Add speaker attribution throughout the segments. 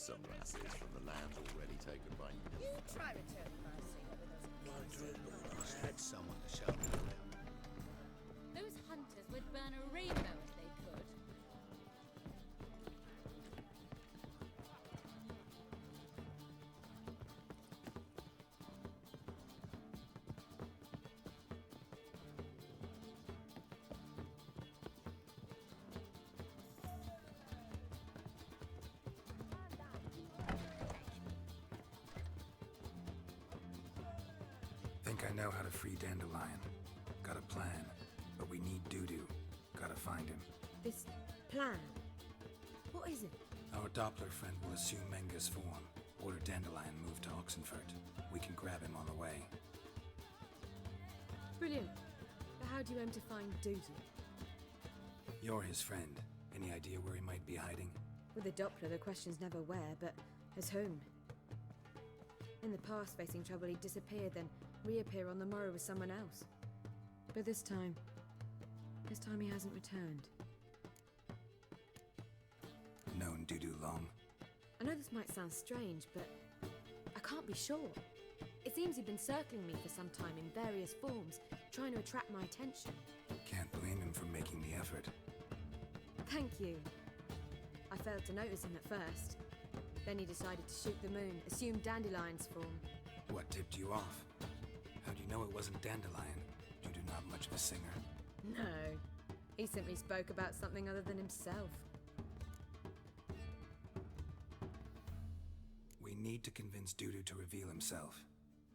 Speaker 1: some lasses from the land already taken by you.
Speaker 2: You try returning mercy over those
Speaker 3: I had someone to show me around.
Speaker 4: Those hunters would burn a rainbow if they could.
Speaker 5: Think I know how to free Dandelion. Got a plan, but we need Dudu. Gotta find him.
Speaker 6: This plan? What is it?
Speaker 5: Our Doppler friend will assume Menga's form. Order Dandelion moved to Oxenfurt. We can grab him on the way.
Speaker 6: Brilliant. But how do you aim to find Dudu?
Speaker 5: You're his friend. Any idea where he might be hiding?
Speaker 6: With the Doppler, the question's never where, but as whom. In the past, facing trouble, he'd disappear, then reappear on the morrow with someone else. But this time he hasn't returned.
Speaker 5: Known Dudu long?
Speaker 6: I know this might sound strange, but I can't be sure. It seems he'd been circling me for some time in various forms, trying to attract my attention.
Speaker 5: Can't blame him for making the effort.
Speaker 6: Thank you. I failed to notice him at first. Then he decided to shoot the moon, assume Dandelion's form.
Speaker 5: What tipped you off? How do you know it wasn't Dandelion? Dudu not much of a singer.
Speaker 6: No. He simply spoke about something other than himself.
Speaker 5: We need to convince Dudu to reveal himself.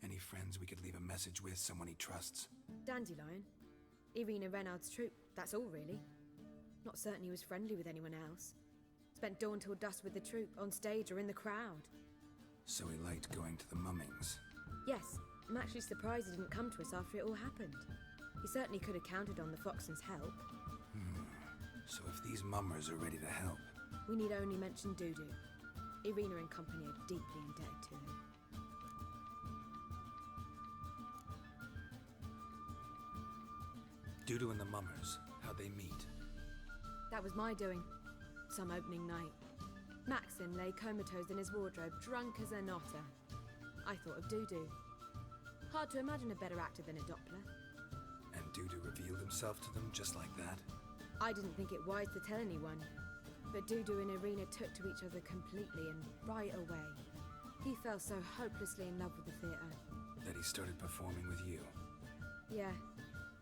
Speaker 5: Any friends we could leave a message with, someone he trusts?
Speaker 6: Dandelion. Irina Renard's troupe, that's all really. Not certain he was friendly with anyone else. Spent dawn till dusk with the troupe, on stage or in the crowd.
Speaker 5: So he liked going to the mummings.
Speaker 6: Yes, I'm actually surprised he didn't come to us after it all happened. He certainly could have counted on the Foxton's help.
Speaker 5: So if these mummers are ready to help...
Speaker 6: We need only mention Dudu. Irina and company are deeply indebted to him.
Speaker 5: Dudu and the mummers, how'd they meet?
Speaker 6: That was my doing. Some opening night. Maxim lay comatose in his wardrobe, drunk as an otter. I thought of Dudu. Hard to imagine a better actor than a Doppler.
Speaker 5: And Dudu revealed himself to them just like that?
Speaker 6: I didn't think it wise to tell anyone. But Dudu and Irina took to each other completely and right away. He fell so hopelessly in love with the theatre.
Speaker 5: That he started performing with you?
Speaker 6: Yeah.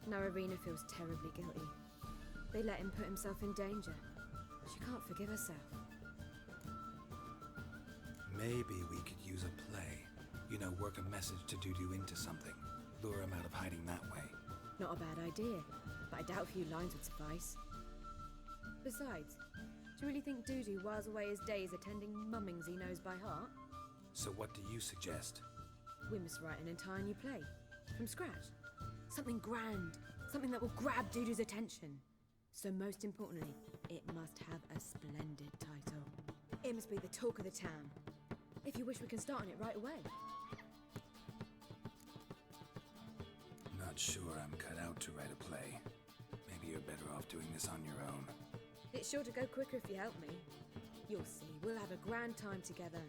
Speaker 6: Now Irina feels terribly guilty. They let him put himself in danger. She can't forgive herself.
Speaker 5: Maybe we could use a play. You know, work a message to Dudu into something. Lure him out of hiding that way.
Speaker 6: Not a bad idea, but I doubt a few lines would suffice. Besides, do you really think Dudu whiles away his days attending mummings he knows by heart?
Speaker 5: So what do you suggest?
Speaker 6: We must write an entire new play. From scratch. Something grand. Something that will grab Dudu's attention. So most importantly, it must have a splendid title. It must be the talk of the town. If you wish, we can start on it right away.
Speaker 5: Not sure I'm cut out to write a play. Maybe you're better off doing this on your own.
Speaker 6: It's sure to go quicker if you help me. You'll see, we'll have a grand time together.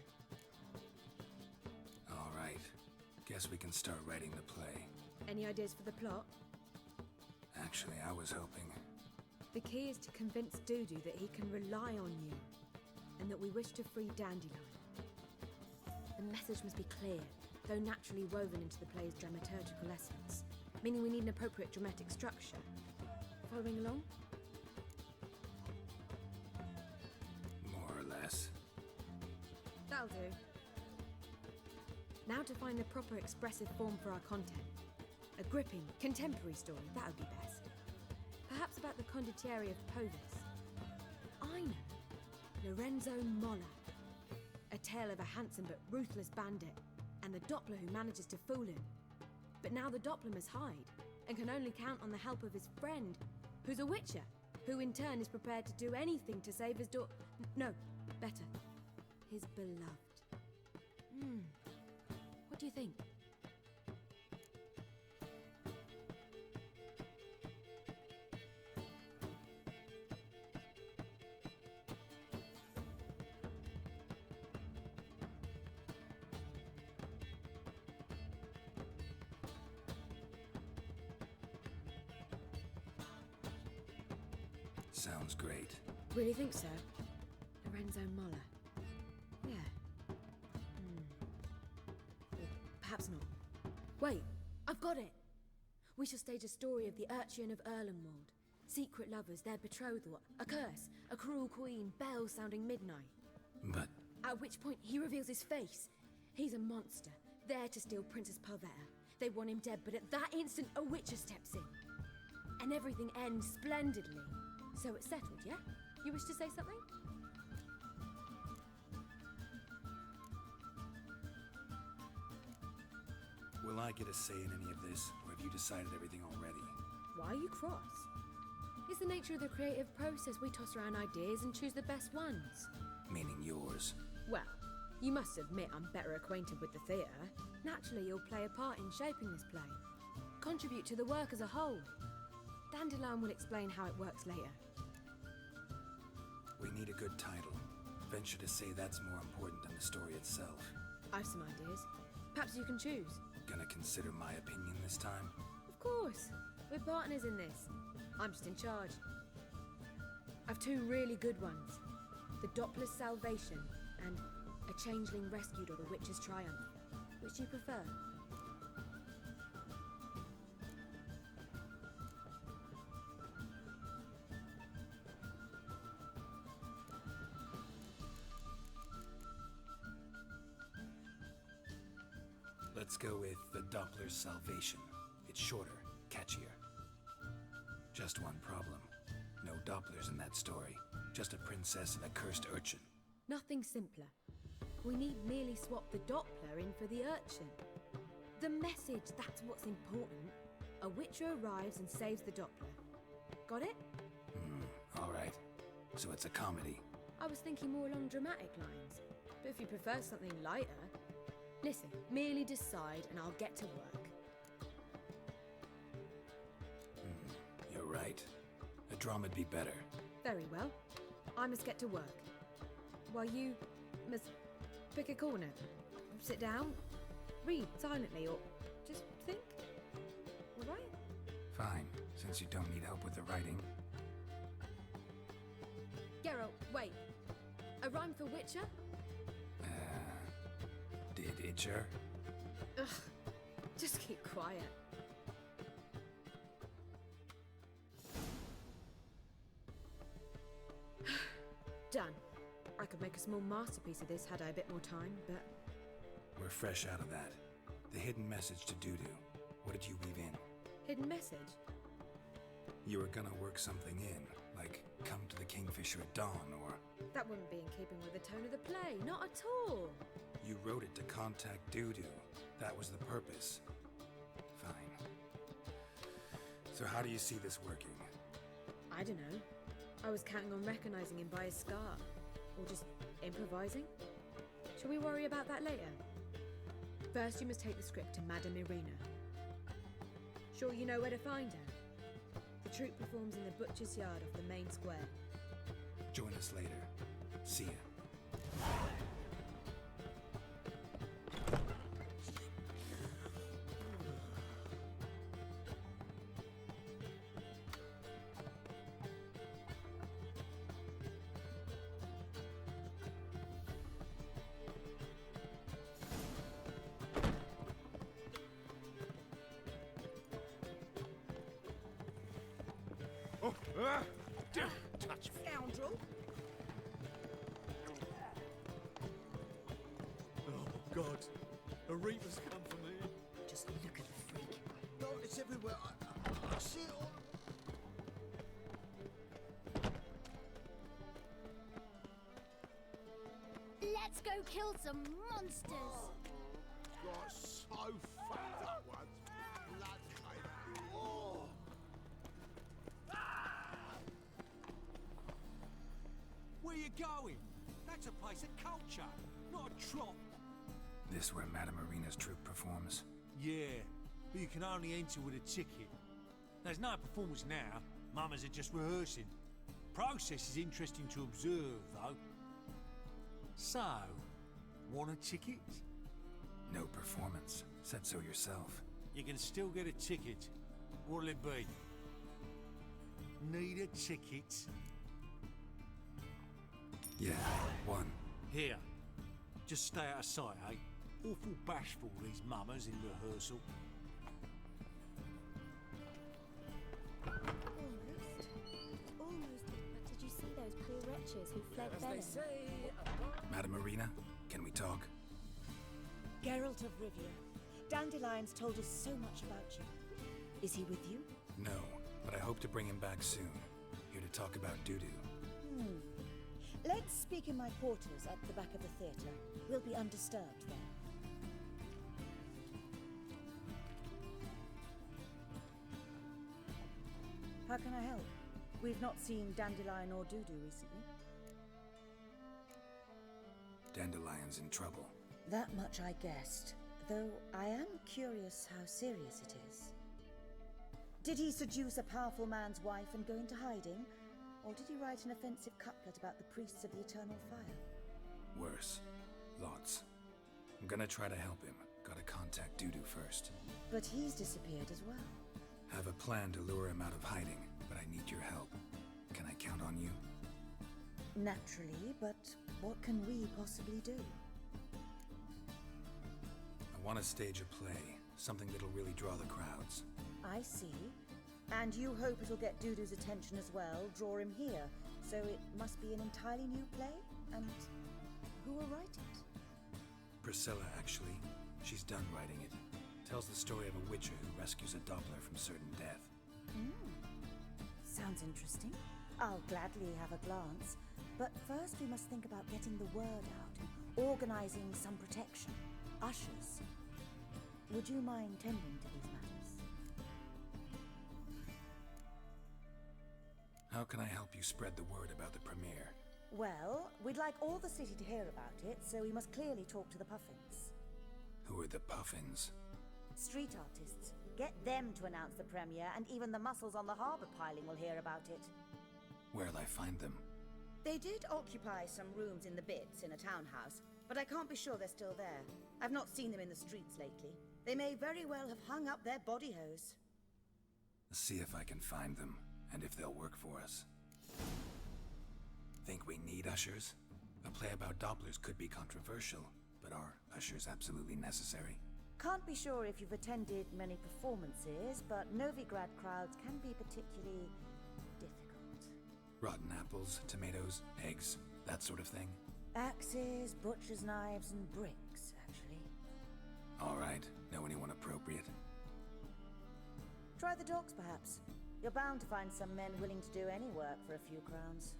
Speaker 5: All right. Guess we can start writing the play.
Speaker 6: Any ideas for the plot?
Speaker 5: Actually, I was hoping...
Speaker 6: The key is to convince Dudu that he can rely on you, and that we wish to free Dandelion. The message must be clear, though naturally woven into the play's dramaturgical essence, meaning we need an appropriate dramatic structure. Following along?
Speaker 5: More or less.
Speaker 6: That'll do. Now to find the proper expressive form for our content. A gripping, contemporary story, that would be best. Perhaps about the condottieri of Povis. I know. Lorenzo Molla. A tale of a handsome but ruthless bandit, and the Doppler who manages to fool him. But now the Doppler must hide, and can only count on the help of his friend, who's a witcher, who in turn is prepared to do anything to save his No, better. His beloved. What do you think?
Speaker 5: Sounds great.
Speaker 6: Really think so? Lorenzo Moller. Yeah. Or perhaps not. Wait, I've got it! We shall stage a story of the Urchin of Erlenwald. Secret lovers, their betrothal, a curse, a cruel queen, bells sounding midnight.
Speaker 5: But
Speaker 6: At which point he reveals his face. He's a monster, there to steal Princess Pavetta. They want him dead, but at that instant a witcher steps in. And everything ends splendidly. So it's settled, yeah? You wish to say something?
Speaker 5: will I get a say in any of this, or have you decided everything already?
Speaker 6: Why are you cross? It's the nature of the creative process. We toss around ideas and choose the best ones.
Speaker 5: Meaning yours.
Speaker 6: Well, you must admit I'm better acquainted with the theatre. Naturally, you'll play a part in shaping this play. Contribute to the work as a whole. Dandelion will explain how it works later.
Speaker 5: We need a good title. Venture to say that's more important than the story itself.
Speaker 6: I've some ideas. Perhaps you can choose.
Speaker 5: Gonna consider my opinion this time?
Speaker 6: Of course. We're partners in this. I'm just in charge. I've two really good ones. The Doppler's Salvation and A Changeling Rescued or the Witch's Triumph. Which do you prefer?
Speaker 5: Let's go with the Doppler's Salvation. It's shorter, catchier. Just one problem. No Dopplers in that story. Just a princess and a cursed urchin.
Speaker 6: Nothing simpler. We need merely swap the Doppler in for the urchin. The message, that's what's important. A witcher arrives and saves the Doppler. Got it?
Speaker 5: All right. So it's a comedy.
Speaker 6: I was thinking more along dramatic lines. But if you prefer something lighter... Listen, merely decide and I'll get to work.
Speaker 5: You're right. A drama'd be better.
Speaker 6: Very well. I must get to work. While you must pick a corner. Sit down, read silently, or just think. All right?
Speaker 5: Fine, since you don't need help with the writing.
Speaker 6: Geralt, wait. A rhyme for Witcher?
Speaker 5: Did Itcher?
Speaker 6: Ugh. Just keep quiet. Done. I could make a small masterpiece of this had I a bit more time, but...
Speaker 5: We're fresh out of that. The hidden message to Dudu. What did you weave in?
Speaker 6: Hidden message?
Speaker 5: You were gonna work something in, like come to the Kingfisher at dawn, or...
Speaker 6: That wouldn't be in keeping with the tone of the play, not at all.
Speaker 5: You wrote it to contact Dudu. That was the purpose. Fine. So how do you see this working?
Speaker 6: I don't know. I was counting on recognizing him by his scar. Or just improvising. Shall we worry about that later? First, you must take the script to Madame Irina. Sure you know where to find her? The troupe performs in the butcher's yard off the main square.
Speaker 5: Join us later. See ya.
Speaker 3: Touch me.
Speaker 2: Scoundrel!
Speaker 1: Oh, God. A Reaper's come for me.
Speaker 2: Just look at the freak.
Speaker 1: No, it's everywhere. I see it all.
Speaker 4: Let's go kill some monsters.
Speaker 1: Got so fucked up once. Blood came. Oh.
Speaker 3: Where you going? That's a place of culture, not a trot.
Speaker 5: This where Madame Irina's troupe performs?
Speaker 3: Yeah, but you can only enter with a ticket. There's no performance now. Mamas are just rehearsing. Process is interesting to observe, though. So, want a ticket?
Speaker 5: No performance. Said so yourself.
Speaker 3: You can still get a ticket. What'll it be? Need a ticket?
Speaker 5: Yeah, one.
Speaker 3: Here. Just stay out of sight, eh? Awful bashful, these mummers in rehearsal.
Speaker 4: Almost. But did you see those poor wretches who fled
Speaker 2: As they
Speaker 4: Belen?
Speaker 2: say,
Speaker 5: Madam Marina, can we talk?
Speaker 7: Geralt of Rivia, Dandelion's told us so much about you. Is he with you?
Speaker 5: No, but I hope to bring him back soon. Here to talk about Dudu.
Speaker 7: Let's speak in my quarters at the back of the theatre. We'll be undisturbed there. How can I help? We've not seen Dandelion or Dudu recently.
Speaker 5: Dandelion's in trouble.
Speaker 7: That much I guessed, though I am curious how serious it is. Did he seduce a powerful man's wife and go into hiding? Or did he write an offensive couplet about the priests of the eternal fire?
Speaker 5: Worse. Lots. I'm gonna try to help him. Gotta contact Dudu first.
Speaker 7: But he's disappeared as well.
Speaker 5: Have a plan to lure him out of hiding, but I need your help. Can I count on you?
Speaker 7: Naturally, but what can we possibly do?
Speaker 5: I want to stage a play. Something that'll really draw the crowds.
Speaker 7: I see. And you hope it'll get Dudu's attention as well, draw him here. So it must be an entirely new play? And who will write it?
Speaker 5: Priscilla, actually. She's done writing it. Tells the story of a witcher who rescues a Doppler from certain death.
Speaker 7: Sounds interesting. I'll gladly have a glance. But first we must think about getting the word out and organizing some protection. Ushers. Would you mind tending to these matters?
Speaker 5: How can I help you spread the word about the premiere?
Speaker 7: Well, we'd like all the city to hear about it, so we must clearly talk to the Puffins.
Speaker 5: Who are the Puffins?
Speaker 7: Street artists. Get them to announce the premiere, and even the muscles on the harbour piling will hear about it.
Speaker 5: Where'll I find them?
Speaker 7: They did occupy some rooms in the Bits in a townhouse, but I can't be sure they're still there. I've not seen them in the streets lately. They may very well have hung up their body hose.
Speaker 5: See if I can find them, and if they'll work for us. Think we need ushers? A play about Dopplers could be controversial, but are ushers absolutely necessary?
Speaker 7: Can't be sure if you've attended many performances, but Novigrad crowds can be particularly difficult.
Speaker 5: Rotten apples, tomatoes, eggs, that sort of thing?
Speaker 7: Axes, butcher's knives, and bricks, actually.
Speaker 5: All right, know anyone appropriate?
Speaker 7: Try the docks, perhaps. You're bound to find some men willing to do any work for a few crowns.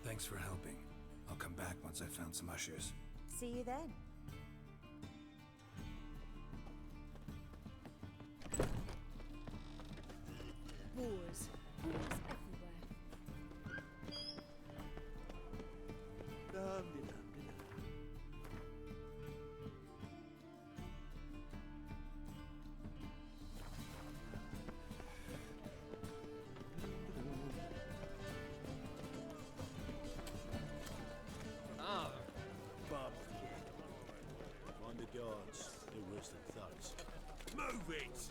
Speaker 5: Thanks for helping. I'll come back once I've found some ushers.
Speaker 7: See you then.
Speaker 4: Wars. Wars everywhere.
Speaker 1: Find the guards. They're worse than thugs. Move it!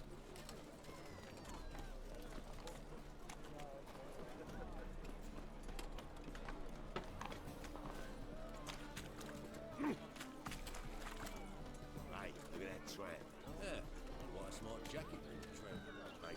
Speaker 1: Hey, look at that tramp.
Speaker 8: Yeah, quite a smart jacket for a tramp.
Speaker 1: Hey,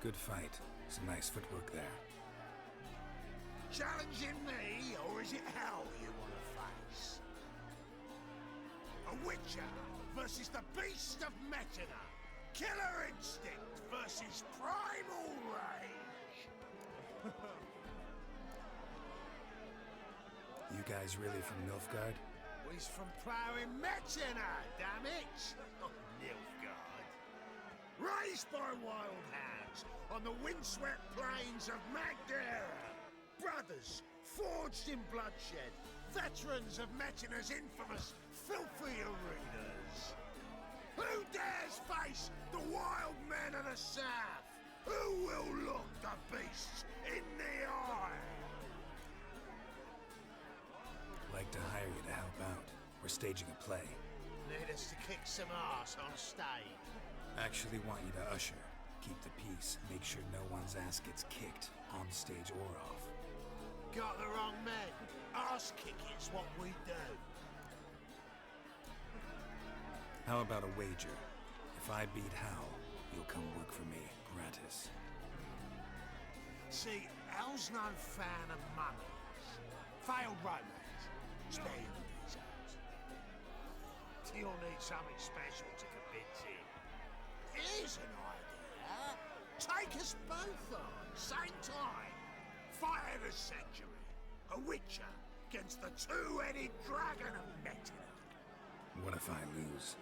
Speaker 5: Good fight. Some nice footwork there.
Speaker 1: challenging me, or is it hell you want to face? A witcher versus the beast of Metina. Killer instinct versus primal rage.
Speaker 5: You guys really from Nilfgaard?
Speaker 1: He's from ploughing Metzina, damn it! Oh, Nilfgaard. Raised by wild hounds on the windswept plains of Magdera. Brothers, forged in bloodshed. Veterans of Metzina's infamous filthy arenas. Who dares face the wild men of the south? Who will look the beasts in the eye?
Speaker 5: Like to hire you to help out. We're staging a play.
Speaker 1: Need us to kick some ass on stage.
Speaker 5: Actually want you to usher. Keep the peace. Make sure no one's ass gets kicked, on stage or off.
Speaker 1: Got the wrong men. Ass kicking's what we do.
Speaker 5: How about a wager? If I beat Hal, you'll come work for me, gratis.
Speaker 1: See, Hal's no fan of mummies. Failed romance. Spare you the details. You'll need something special to convince him. Here's an idea. Take us both on, same time. Fight of the century. A witcher against the two-headed dragon of Metzina.
Speaker 5: What if I lose?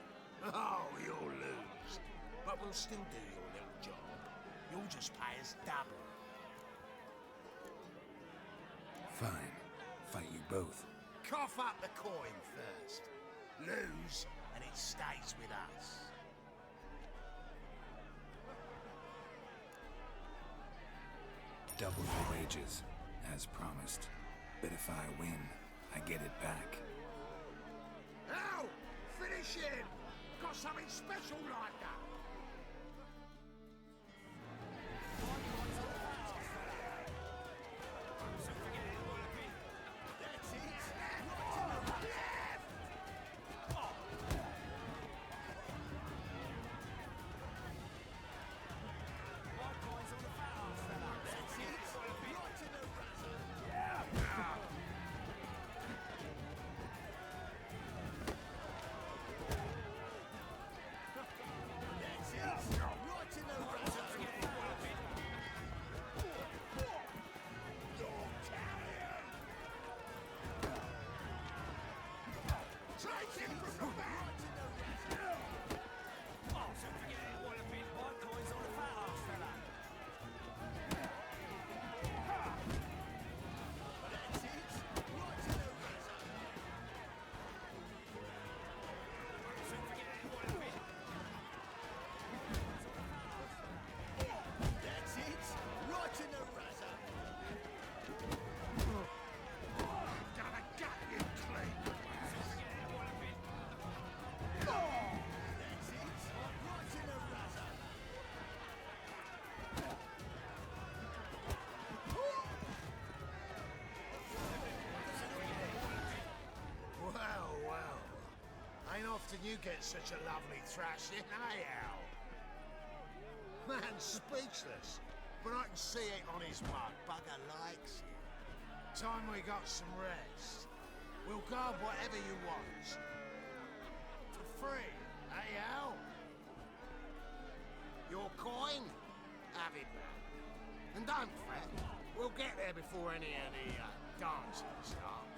Speaker 1: Oh, you'll lose. But we'll still do your little job. You'll just pay us double.
Speaker 5: Fine. Fight you both.
Speaker 1: Cough up the coin first. Lose, and it stays with us.
Speaker 5: Double your wages, as promised. But if I win, I get it back.
Speaker 1: Now, finish him! Got something special lined up. Often you get such a lovely thrashing, eh, Al? Man's speechless, but I can see it on his mug. Bugger likes it. Time we got some rest. We'll guard whatever you want. For free, eh, Al? Your coin? Have it back. And don't fret, we'll get there before any of the dancing starts.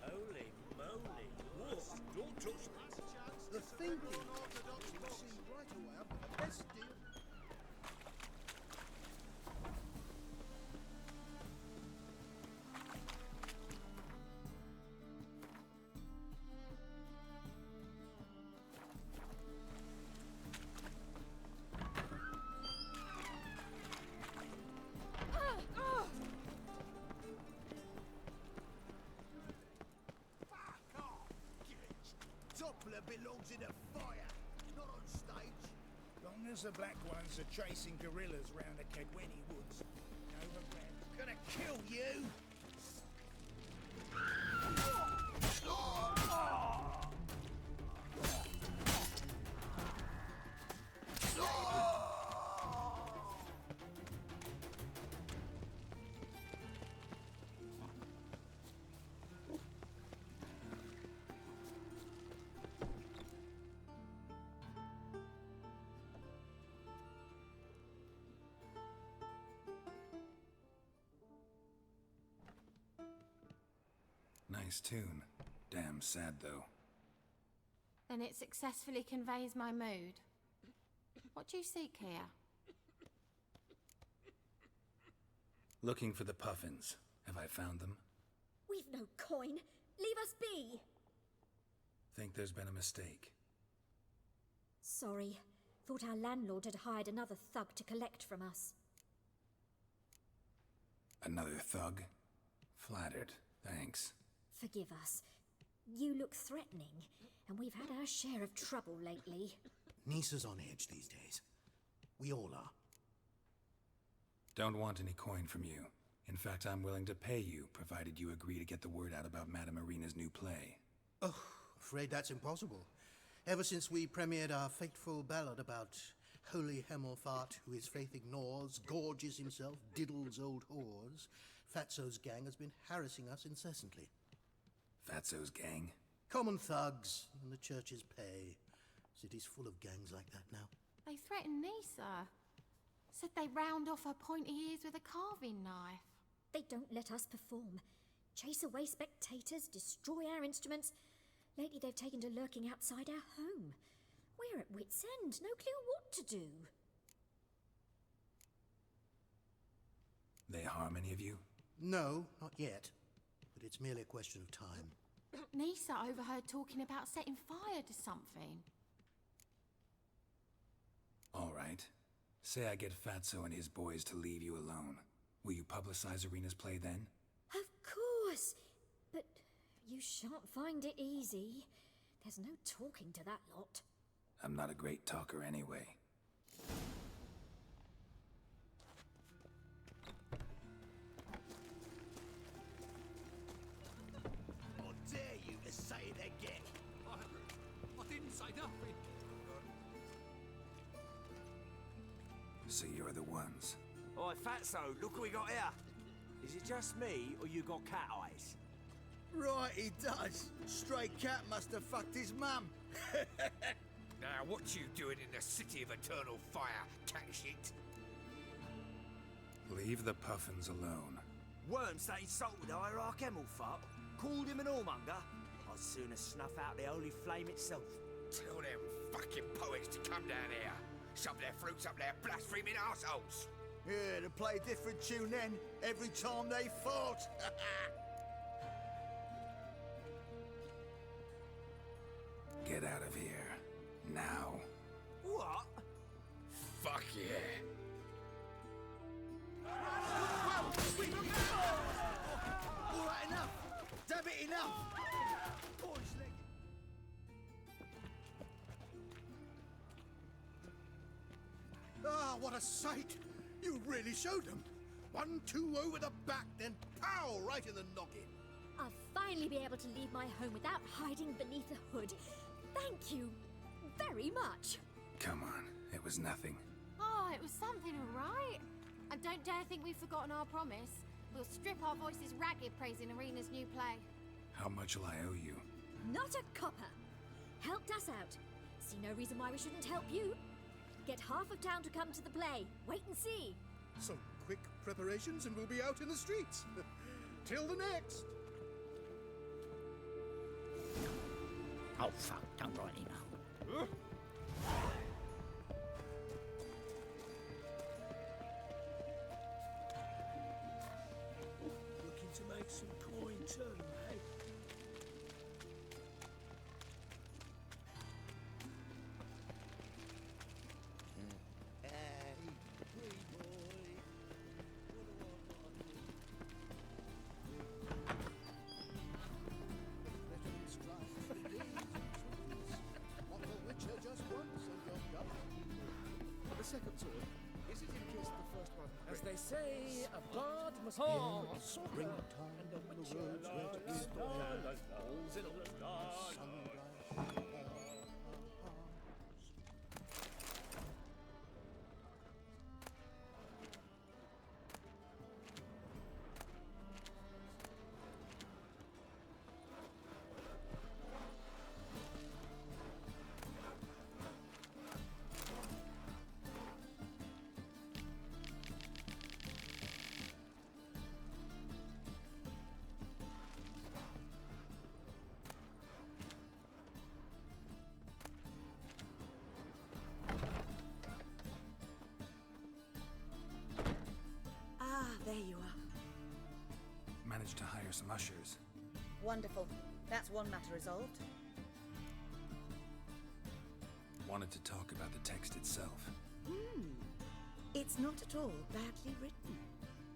Speaker 8: Holy moly. Whoa, don't touch that.
Speaker 9: The thinking orthodox will see right away I've got the best deal.
Speaker 1: Doppler belongs in a fire, not on stage.
Speaker 9: Long as the Black Ones are chasing guerrillas round the Kedweni woods. Overground.
Speaker 1: Gonna kill you!
Speaker 5: Nice tune. Damn sad, though.
Speaker 10: Then it successfully conveys my mood. What do you seek here?
Speaker 5: Looking for the puffins. Have I found them?
Speaker 4: We've no coin. Leave us be.
Speaker 5: Think there's been a mistake.
Speaker 4: Sorry. Thought our landlord had hired another thug to collect from us.
Speaker 5: Another thug? Flattered. Thanks.
Speaker 4: Forgive us. You look threatening, and we've had our share of trouble lately.
Speaker 9: Nisa's on edge these days. We all are.
Speaker 5: Don't want any coin from you. In fact, I'm willing to pay you, provided you agree to get the word out about Madame Irina's new play.
Speaker 9: Oh, afraid that's impossible. Ever since we premiered our fateful ballad about holy Hemelfart, who his faith ignores, gorges himself, diddles old whores, Fatso's gang has been harassing us incessantly.
Speaker 5: Fatso's gang?
Speaker 9: Common thugs in the church's pay. City's full of gangs like that now.
Speaker 10: They threatened Nisa. Said they round off her pointy ears with a carving knife.
Speaker 4: They don't let us perform. Chase away spectators, destroy our instruments. Lately they've taken to lurking outside our home. We're at wit's end, no clue what to do.
Speaker 5: They harm any of you?
Speaker 9: No, not yet. But it's merely a question of time.
Speaker 10: Nisa overheard talking about setting fire to something.
Speaker 5: All right. Say I get Fatso and his boys to leave you alone. Will you publicize Irina's play then?
Speaker 4: Of course! But you shan't find it easy. There's no talking to that lot.
Speaker 5: I'm not a great talker anyway.
Speaker 1: How dare you to say it again?
Speaker 3: I didn't say nothing.
Speaker 5: So you're the ones.
Speaker 8: Oi, Fatso, look what we got here. Is it just me, or you got cat eyes?
Speaker 1: Right, he does. Stray cat must have fucked his mum.
Speaker 11: Now, what you doing in the city of eternal fire, cat shit?
Speaker 5: Leave the puffins alone.
Speaker 8: Worms that insulted the hierarch Hemelfart, called him an whoremonger. I'd sooner snuff out the holy flame itself.
Speaker 11: Tell them fucking poets to come down here. Shove their flutes up their blaspheming arseholes.
Speaker 1: Yeah, to play a different tune then, every time they fought.
Speaker 5: Get out of here. Now.
Speaker 8: What?
Speaker 11: Fuck yeah.
Speaker 1: All right, enough. Damn it, enough.
Speaker 9: Ah, what a sight! You really showed them. 1-2 over the back, then pow, right in the noggin.
Speaker 4: I'll finally be able to leave my home without hiding beneath a hood. Thank you very much.
Speaker 5: Come on. It was nothing.
Speaker 10: Oh, it was something, all right. And don't dare think we've forgotten our promise. We'll strip our voices ragged praising Irina's new play.
Speaker 5: How much will I owe you?
Speaker 4: Not a copper. Helped us out. See no reason why we shouldn't help you. Get half of town to come to the play. Wait and see.
Speaker 9: Some quick preparations and we'll be out in the streets. Till the next.
Speaker 12: Oh, fuck, don't write email.
Speaker 8: Looking to make some coin too, hey?
Speaker 9: The second sword. Is it in case the first one?
Speaker 12: As they say, a bard must be
Speaker 9: Springtime,
Speaker 12: and a
Speaker 9: the
Speaker 12: witcher
Speaker 9: roads where to
Speaker 12: lies
Speaker 9: be
Speaker 12: falls in all
Speaker 9: sunrise.
Speaker 5: managed to hire some ushers.
Speaker 7: Wonderful. That's one matter resolved.
Speaker 5: Wanted to talk about the text itself.
Speaker 7: It's not at all badly written.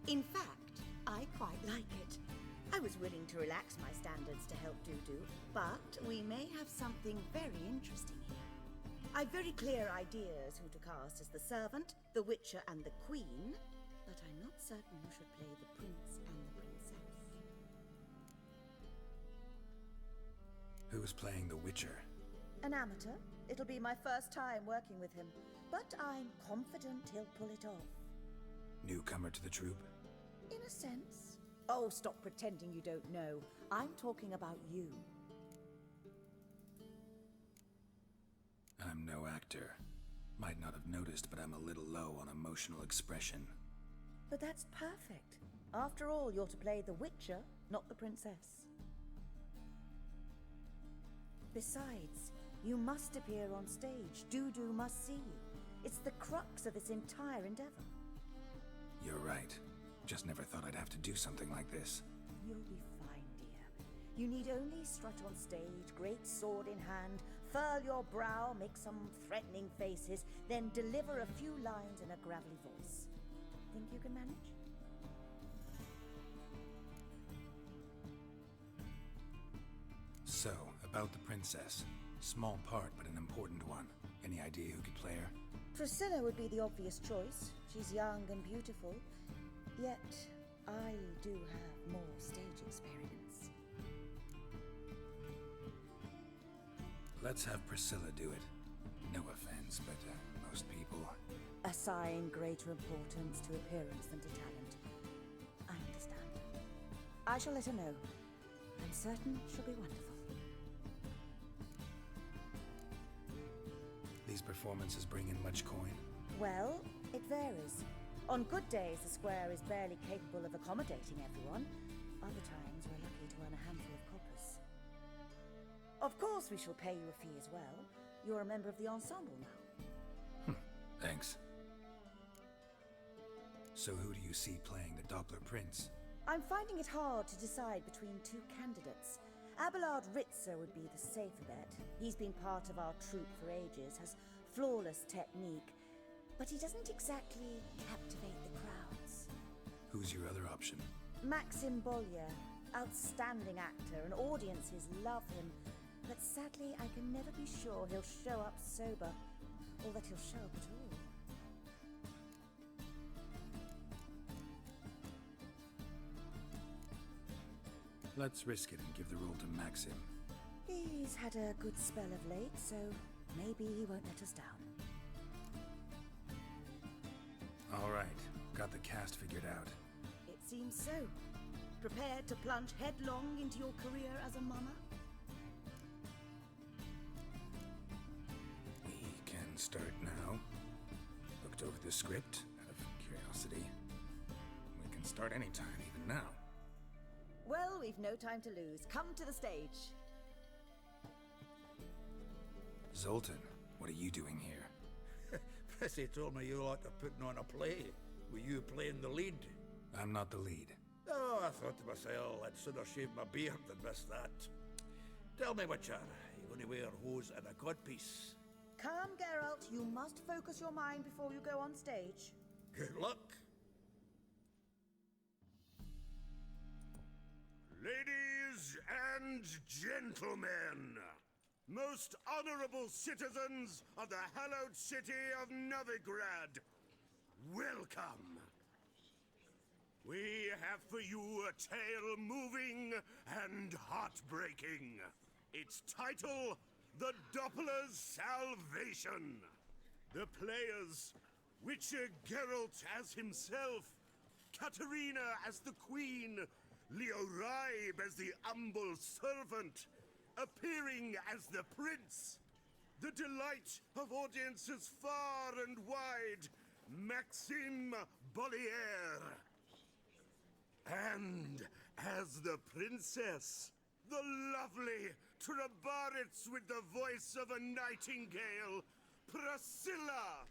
Speaker 7: In fact, I quite like it. I was willing to relax my standards to help Dudu, but we may have something very interesting here. I've very clear ideas who to cast as the servant, the Witcher, and the Queen, but I'm not certain who should play the Prince and the Princess.
Speaker 5: Who's playing the Witcher?
Speaker 7: An amateur. It'll be my first time working with him, but I'm confident he'll pull it off.
Speaker 5: Newcomer to the troupe?
Speaker 7: In a sense. Oh, stop pretending you don't know. I'm talking about you.
Speaker 5: I'm no actor. Might not have noticed, but I'm a little low on emotional expression.
Speaker 7: But that's perfect. After all, you're to play the Witcher, not the Princess. Besides, you must appear on stage. Dudu must see you. It's the crux of this entire endeavor.
Speaker 5: You're right. Just never thought I'd have to do something like this.
Speaker 7: You'll be fine, dear. You need only strut on stage, great sword in hand, furl your brow, make some threatening faces, then deliver a few lines in a gravelly voice. Think you can manage?
Speaker 5: So, about the princess. Small part, but an important one. Any idea who could play her?
Speaker 7: Priscilla would be the obvious choice. She's young and beautiful. Yet, I do have more stage experience.
Speaker 5: Let's have Priscilla do it. No offense, but most people...
Speaker 7: Assign greater importance to appearance than to talent. I understand. I shall let her know. I'm certain she'll be wonderful.
Speaker 5: These performances bring in much coin?
Speaker 7: Well, it varies. On good days, the square is barely capable of accommodating everyone. Other times, we're lucky to earn a handful of coppers. Of course, we shall pay you a fee as well. You're a member of the ensemble now.
Speaker 5: Thanks. So who do you see playing the Doppler Prince?
Speaker 7: I'm finding it hard to decide between two candidates. Abelard Ritzer would be the safer bet. He's been part of our troupe for ages, has flawless technique, but he doesn't exactly captivate the crowds.
Speaker 5: Who's your other option?
Speaker 7: Maxim Bollier, outstanding actor, and audiences love him, but sadly I can never be sure he'll show up sober, or that he'll show up at all.
Speaker 5: Let's risk it and give the role to Maxim.
Speaker 7: He's had a good spell of late, so maybe he won't let us down.
Speaker 5: All right, got the cast figured out.
Speaker 7: It seems so. Prepared to plunge headlong into your career as a mama?
Speaker 5: We can start now. Looked over the script out of curiosity. We can start anytime, even now.
Speaker 7: Well, we've no time to lose. Come to the stage.
Speaker 5: Zoltan, what are you doing here?
Speaker 11: Prissy told me you like to putting on a play. Were you playing the lead?
Speaker 5: I'm not the lead.
Speaker 11: Oh, I thought to myself, I'd sooner shave my beard than miss that. Tell me, Witcher, you gonna wear hose and a codpiece?
Speaker 7: Calm, Geralt. You must focus your mind before you go on stage.
Speaker 11: Good luck.
Speaker 1: Ladies and gentlemen, most honorable citizens of the hallowed city of Novigrad, welcome. We have for you a tale moving and heartbreaking. Its title, The Doppler's Salvation. The players, Witcher Geralt as himself, Katerina as the Queen, Leo Raib as the humble servant, appearing as the prince, the delight of audiences far and wide, Maxim Bollier. And as the princess, the lovely Trabaritz with the voice of a nightingale, Priscilla.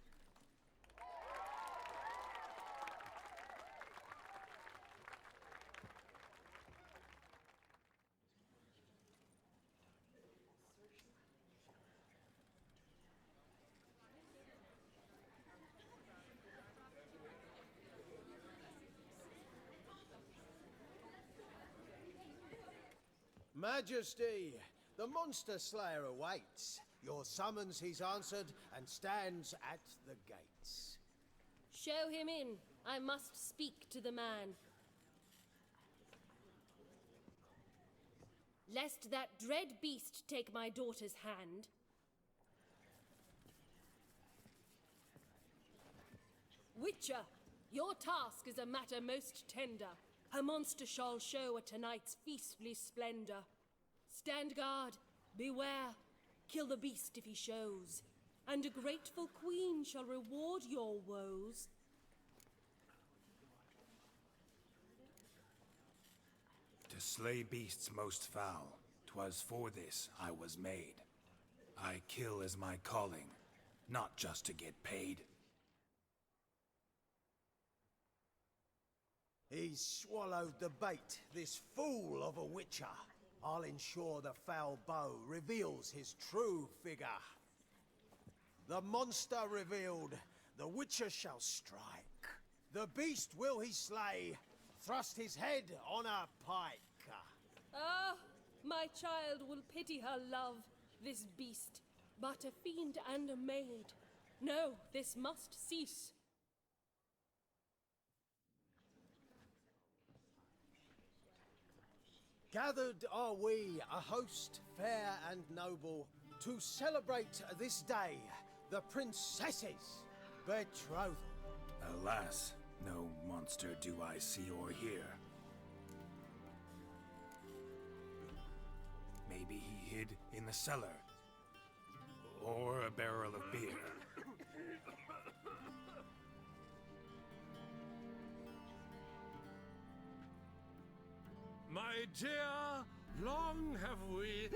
Speaker 13: Majesty, the monster slayer awaits. Your summons he's answered and stands at the gates.
Speaker 14: Show him in. I must speak to the man. Lest that dread beast take my daughter's hand. Witcher, your task is a matter most tender. A monster shall show at tonight's feastly splendor. Stand guard, beware, kill the beast if he shows, and a grateful queen shall reward your woes.
Speaker 5: To slay beasts most foul, 'twas for this I was made. I kill as my calling, not just to get paid.
Speaker 13: He's swallowed the bait, this fool of a witcher. I'll ensure the foul bow reveals his true figure. The monster revealed, the witcher shall strike. The beast will he slay, thrust his head on a pike.
Speaker 14: Ah, my child will pity her love, this beast, but a fiend and a maid. No, this must cease.
Speaker 13: Gathered are we, a host fair and noble, to celebrate this day, the princess's betrothal.
Speaker 5: Alas, no monster do I see or hear. Maybe he hid in the cellar, or a barrel of beer.
Speaker 11: My dear, long have we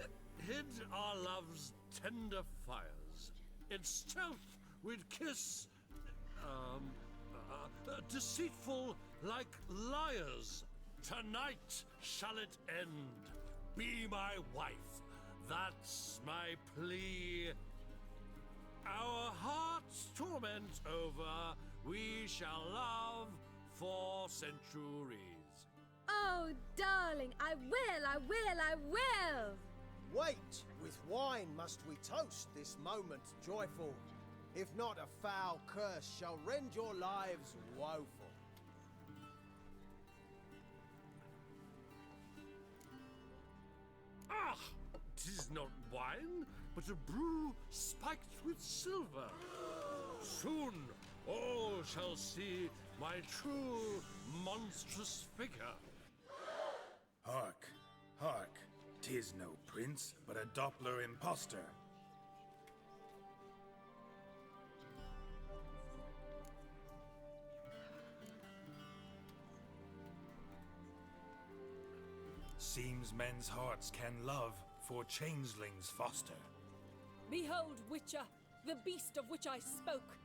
Speaker 11: hid our love's tender fires. In stealth we'd kiss, deceitful like liars. Tonight shall it end. Be my wife, that's my plea. Our hearts' torment over, we shall love for centuries.
Speaker 6: Oh, darling, I will, I will, I will!
Speaker 13: Wait, with wine must we toast this moment joyful. If not, a foul curse shall rend your lives woeful.
Speaker 11: Ah! 'Tis not wine, but a brew spiked with silver. Soon all shall see my true monstrous figure.
Speaker 5: Hark, hark, 'tis no prince, but a Doppler impostor. Seems men's hearts can love, for changelings foster.
Speaker 14: Behold, Witcher, the beast of which I spoke.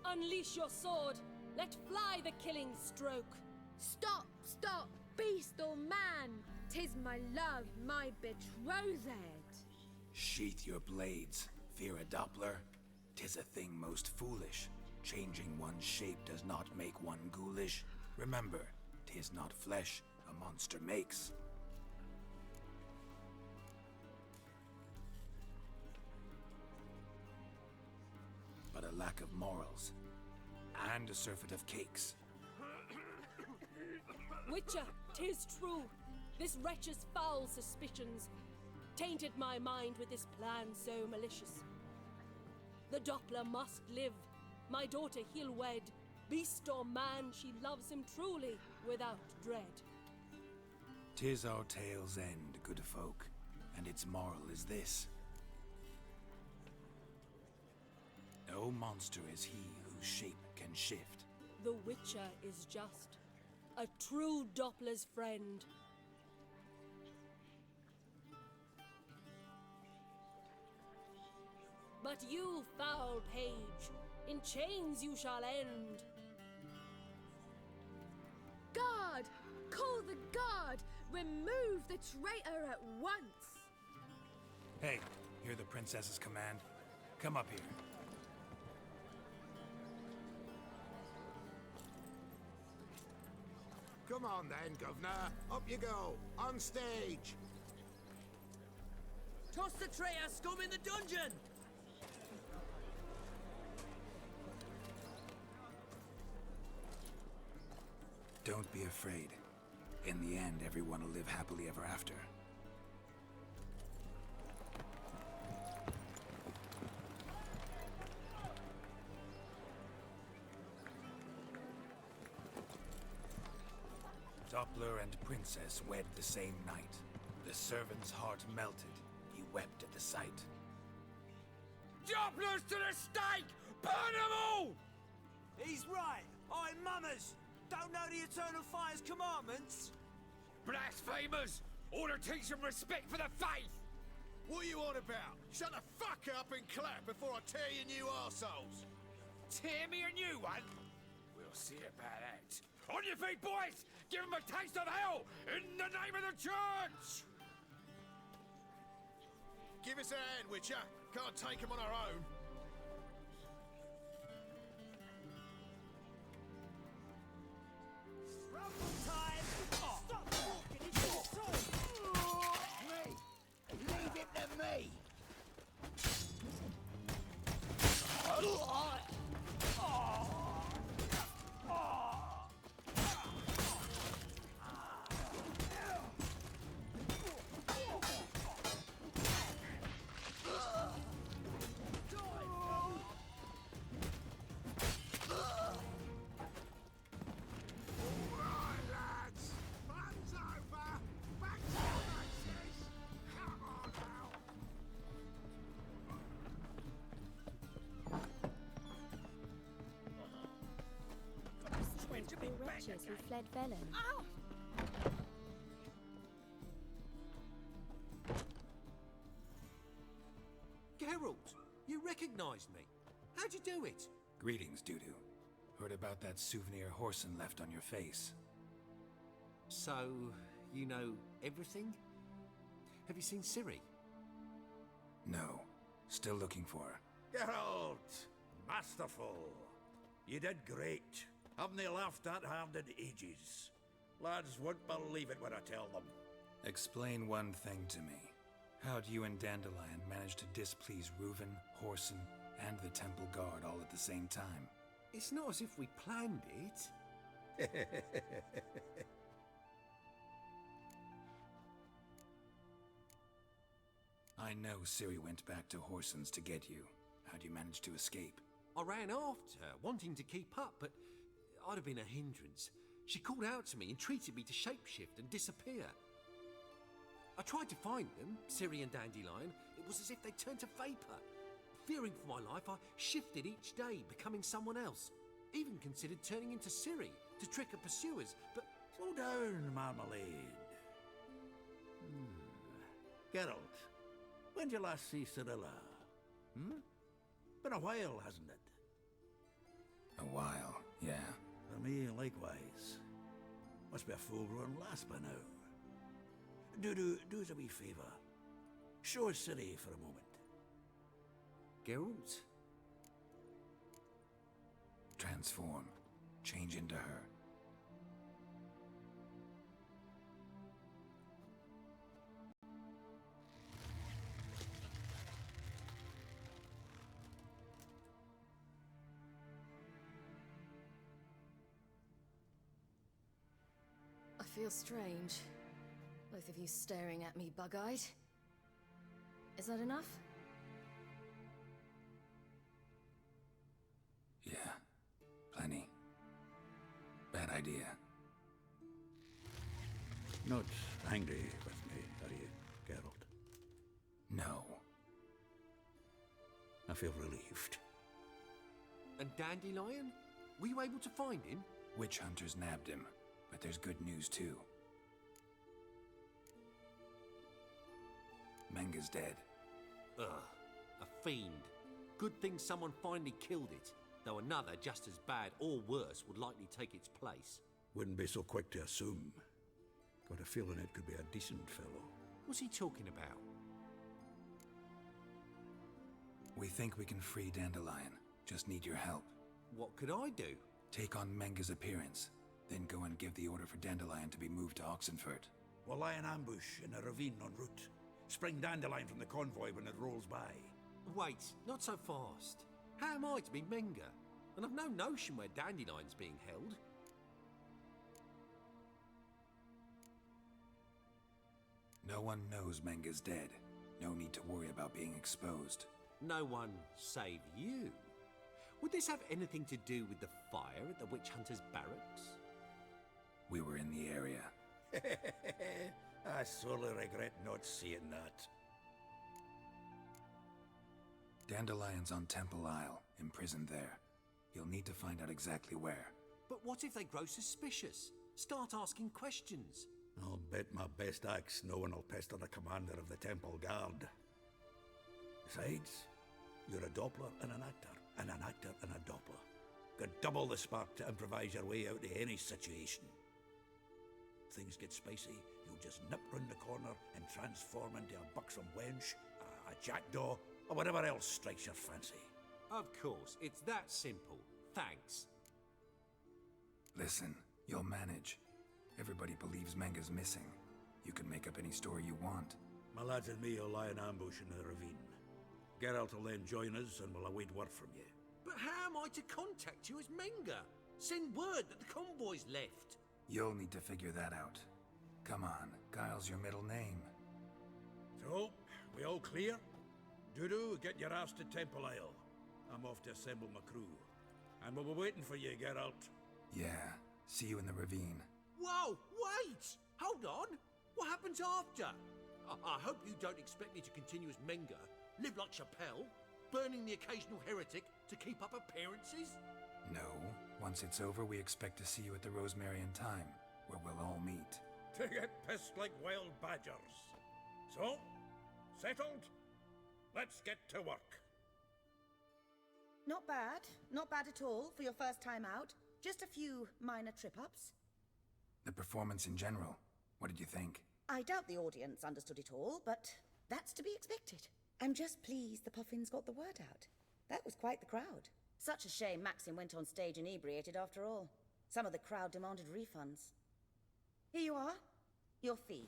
Speaker 14: Unleash your sword. Let fly the killing stroke.
Speaker 6: Stop, stop, beast or man! 'Tis my love, my betrothed.
Speaker 5: Sheath your blades, fear a Doppler. 'Tis a thing most foolish. Changing one's shape does not make one ghoulish. Remember, 'tis not flesh a monster makes. But a lack of morals, and a surfeit of cakes.
Speaker 14: Witcher, 'tis true. This wretch's foul suspicions tainted my mind with this plan so malicious. The Doppler must live. My daughter he'll wed. Beast or man, she loves him truly, without dread.
Speaker 5: 'Tis our tale's end, good folk, and its moral is this. No monster is he whose shape can shift.
Speaker 14: The Witcher is just a true Doppler's friend. But you, foul page, in chains you shall end.
Speaker 6: Guard! Call the guard! Remove the traitor at once!
Speaker 5: Hey, hear the princess's command? Come up here.
Speaker 1: Come on then, governor. Up you go. On stage.
Speaker 12: Toss the traitor scum in the dungeon!
Speaker 5: Don't be afraid. In the end, everyone will live happily ever after. Doppler and Princess wed the same night. The servant's heart melted. He wept at the sight.
Speaker 8: Dopplers to the stake! Burn them all! He's right. I mummers. Don't know the Eternal Fire's commandments? Blasphemers! Order teach them respect for the faith!
Speaker 1: What are you on about? Shut the fuck up and clap before I tear you new arseholes!
Speaker 8: Tear me a new one? We'll see about that. On your feet, boys! Give them a taste of hell in the name of the church!
Speaker 1: Give us a hand, Witcher. Can't take them on our own.
Speaker 8: Rumble time! Stop walking into the soul!
Speaker 12: Me! Leave it to me!
Speaker 4: Wretches who fled Velen.
Speaker 3: Geralt, you recognized me. How'd you do it?
Speaker 5: Greetings, Dudu. Heard about that souvenir Whoreson left on your face.
Speaker 3: So, you know everything? Have you seen Ciri?
Speaker 5: No. Still looking for her.
Speaker 15: Geralt! Masterful! You did great. Haven't they laughed that hard in ages? Lads won't believe it when I tell them.
Speaker 5: Explain one thing to me. How do you and Dandelion manage to displease Reuven, Whoreson, and the Temple Guard all at the same time?
Speaker 3: It's not as if we planned it.
Speaker 5: I know Ciri went back to Whoreson's to get you. How'd you manage to escape?
Speaker 3: I ran after her, wanting to keep up, but I'd have been a hindrance. She called out to me, entreated me to shapeshift and disappear. I tried to find them, Ciri and Dandelion. It was as if they turned to vapour. Fearing for my life, I shifted each day, becoming someone else. Even considered turning into Ciri to trick her pursuers, but...
Speaker 15: Slow down, Marmalade. Geralt, when'd you last see Cirilla? Been a while, hasn't it?
Speaker 5: A while, yeah.
Speaker 15: For me, likewise. Must be a full-grown lass by now. Do us a wee favour. Show us Ciri for a moment.
Speaker 3: Geralt?
Speaker 5: Transform. Change into her.
Speaker 6: I feel strange. Both of you staring at me bug-eyed. Is that enough?
Speaker 5: Yeah. Plenty. Bad idea.
Speaker 15: Not angry with me, are you, Geralt?
Speaker 5: No.
Speaker 15: I feel relieved.
Speaker 3: And Dandelion? Were you able to find him?
Speaker 5: Witch hunters nabbed him, but there's good news too. Menga's dead.
Speaker 3: Ugh, a fiend. Good thing someone finally killed it, though another just as bad or worse would likely take its place.
Speaker 15: Wouldn't be so quick to assume. Got a feeling it could be a decent fellow.
Speaker 3: What's he talking about?
Speaker 5: We think we can free Dandelion. Just need your help.
Speaker 3: What could I do?
Speaker 5: Take on Menga's appearance, then go and give the order for Dandelion to be moved to Oxenfurt.
Speaker 15: We'll lie in ambush in a ravine en route. Spring dandelion from the convoy when it rolls by.
Speaker 8: Wait, not so fast. How am I to be Menga? And I've no notion where Dandelion's being held.
Speaker 5: No one knows Menga's dead. No need to worry about being exposed.
Speaker 8: No one save you. Would this have anything to do with the fire at the witch hunter's barracks?
Speaker 5: We were in the area.
Speaker 15: I sorely regret not seeing that.
Speaker 5: Dandelion's on Temple Isle, imprisoned there. You'll need to find out exactly where.
Speaker 8: But what if they grow suspicious? Start asking questions?
Speaker 15: I'll bet my best axe no one will pester the commander of the Temple Guard. Besides, you're a Doppler and an actor and a Doppler. Got double the spark to improvise your way out of any situation. If things get spicy, you'll just nip round the corner and transform into a buxom wench, a jackdaw, or whatever else strikes your fancy.
Speaker 8: Of course, it's that simple. Thanks.
Speaker 5: Listen, you'll manage. Everybody believes Menga's missing. You can make up any story you want.
Speaker 15: My lads and me will lie in ambush in the ravine. Geralt will then join us and will await word from you.
Speaker 8: But how am I to contact you as Menga? Send word that the convoy's left.
Speaker 5: You'll need to figure that out. Come on, Guile's your middle name.
Speaker 15: So, we all clear? Dudu, get your ass to Temple Isle. I'm off to assemble my crew. And we'll be waiting for you, Geralt.
Speaker 5: Yeah, see you in the ravine.
Speaker 8: Whoa, wait! Hold on! What happens after? I hope you don't expect me to continue as Menga, live like Chappelle, burning the occasional heretic to keep up appearances?
Speaker 5: No, once it's over, we expect to see you at the Rosemary in Time, where we'll all meet.
Speaker 15: To get pissed like wild badgers. So, settled? Let's get to work.
Speaker 7: Not bad. Not bad at all for your first time out. Just a few minor trip-ups.
Speaker 5: The performance in general, what did you think?
Speaker 7: I doubt the audience understood it all, but that's to be expected. I'm just pleased the Puffins got the word out. That was quite the crowd. Such a shame Maxim went on stage inebriated after all. Some of the crowd demanded refunds. Here you are. Your fee.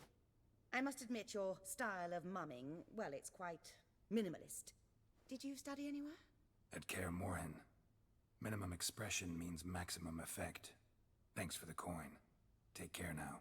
Speaker 7: I must admit your style of mumming, well, it's quite minimalist. Did you study anywhere?
Speaker 5: At Kaer Morhen. Minimum expression means maximum effect. Thanks for the coin. Take care now.